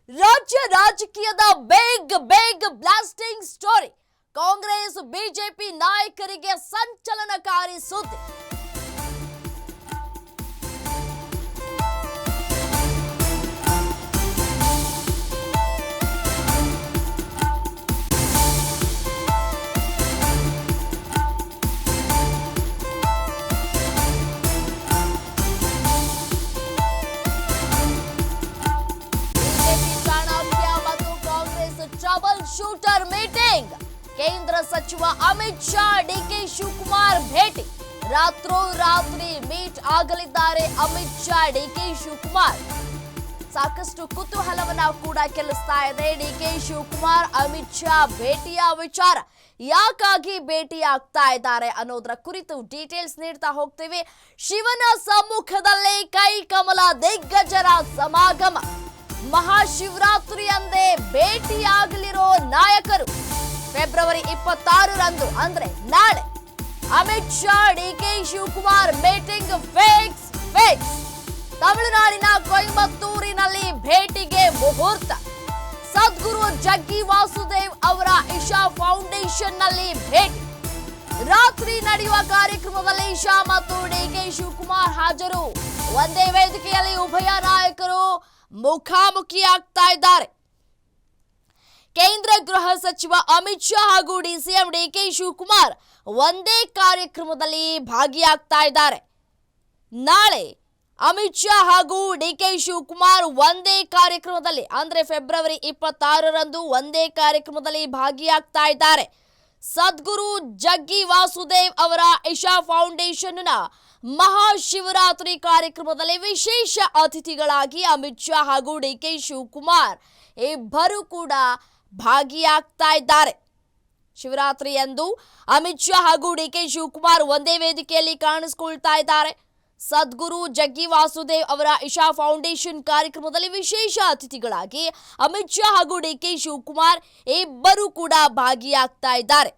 ರಾಜ್ಯ ರಾಜಕೀಯದ big blasting story. Congress BJP ನಾಯಕರಿಗೆ ಸಂಚಲನಕಾರಿ ಸುದ್ದಿ. Trouble shooter meeting. ಕೇಂದ್ರ ಸಚಿವ ಅಮಿತ್ ಶಾ ಡಿಕೆ ಶಿವಕುಮಾರ್ ಭೇಟಿ. ರಾತ್ರೋರಾತ್ರಿ ಮೀಟ್ ಆಗಲಿದ್ದಾರೆ ಅಮಿತ್ ಶಾ ಡಿಕೆ ಶಿವಕುಮಾರ್. ಸಾಕಷ್ಟು ಕುತೂಹಲವನ್ನ ಕೂಡ ಕೆಲಿಸ್ತಾ ಇದೆ ಡಿಕೆ ಶಿವಕುಮಾರ್ ಅಮಿತ್ ಶಾ ಭೇಟಿಯ ವಿಚಾರ. ಯಾಕಾಗಿ ಭೇಟಿ ಆಗ್ತಾ ಇದ್ದಾರೆ ಅನ್ನೋದರ ಕುರಿತು ಡೀಟೇಲ್ಸ್ ನೀಡ್ತಾ ಹೋಗ್ತೀವಿ. ಶಿವನ ಸಮ್ಮುಖದಲ್ಲೇ ಕೈ ಕಮಲ ದಿಗ್ಗಜರ ಸಮಾಗಮ. ಮಹಾಶಿವರಾತ್ರಿ ಅಂದೇ ಭೇಟಿಯಾಗಲಿರೋ ನಾಯಕರು. ಫೆಬ್ರವರಿ 26ರಂದು ಅಂದ್ರೆ ನಾಳೆ Amit Shah DK Shivakumar meeting fix. ತಮಿಳುನಾಡಿನ ಕೊಯಮತ್ತೂರಿನಲ್ಲಿ ಭೇಟಿಗೆ ಮುಹೂರ್ತ. ಸದ್ಗುರು ಜಗ್ಗಿ ವಾಸುದೇವ್ ಅವರ ಇಶಾ ಫೌಂಡೇಶನ್ ನಲ್ಲಿ ಭೇಟಿ. ರಾತ್ರಿ ನಡೆಯುವ ಕಾರ್ಯಕ್ರಮದಲ್ಲಿ ಶಾ ಮತ್ತು ಡಿಕೆ ಶಿವಕುಮಾರ್ ಹಾಜರು. ಒಂದೇ ವೇದಿಕೆಯಲ್ಲಿ ಉಭಯ ನಾಯಕರು ಮುಖಾಮುಖಿಯಾಗ್ತಾ ಇದ್ದಾರೆ. ಕೇಂದ್ರ ಗೃಹ ಸಚಿವ ಅಮಿತ್ ಶಾ ಹಾಗೂ ಡಿಸಿಎಂ ಡಿಕೆ ಶಿವಕುಮಾರ್ ಒಂದೇ ಕಾರ್ಯಕ್ರಮದಲ್ಲಿ ಭಾಗಿಯಾಗ್ತಾ ಇದ್ದಾರೆ. ನಾಳೆ ಅಮಿತ್ ಶಾ ಹಾಗೂ ಡಿಕೆ ಶಿವಕುಮಾರ್ ಒಂದೇ ಕಾರ್ಯಕ್ರಮದಲ್ಲಿ ಅಂದ್ರೆ ಫೆಬ್ರವರಿ 26ರಂದು ಒಂದೇ ಕಾರ್ಯಕ್ರಮದಲ್ಲಿ ಭಾಗಿಯಾಗ್ತಾ ಇದ್ದಾರೆ. ಸದ್ಗುರು ಜಗ್ಗಿ ವಾಸುದೇವ್ ಅವರ ಇಶಾ ಫೌಂಡೇಶನ್ನ ಮಹಾಶಿವರಾತ್ರಿ ಕಾರ್ಯಕ್ರಮದಲ್ಲಿ ವಿಶೇಷ ಅತಿಥಿಗಳಾಗಿ ಅಮಿತ್ ಶಾ ಹಾಗೂ ಡಿಕೆ ಶಿವಕುಮಾರ್ ಇಬ್ಬರು ಕೂಡ ಭಾಗಿಯಾಗ್ತಾ ಇದ್ದಾರೆ. ಶಿವರಾತ್ರಿಯಂದು ಅಮಿತ್ ಶಾ ಹಾಗೂ ಡಿಕೆ ಶಿವಕುಮಾರ್ ಒಂದೇ ವೇದಿಕೆಯಲ್ಲಿ ಕಾಣಿಸಿಕೊಳ್ತಾ ಇದ್ದಾರೆ. ಸದ್ಗುರು ಜಗ್ಗಿ ವಾಸುದೇವ್ ಅವರ ಇಶಾ ಫೌಂಡೇಶನ್ ಕಾರ್ಯಕ್ರಮದಲ್ಲಿ ವಿಶೇಷ ಅತಿಥಿಗಳಾಗಿ ಅಮಿತ್ ಶಾ ಹಾಗೂ ಡಿಕೆ ಶಿವಕುಮಾರ್ ಇಬ್ಬರು ಕೂಡ ಭಾಗಿಯಾಗ್ತಾ ಇದ್ದಾರೆ.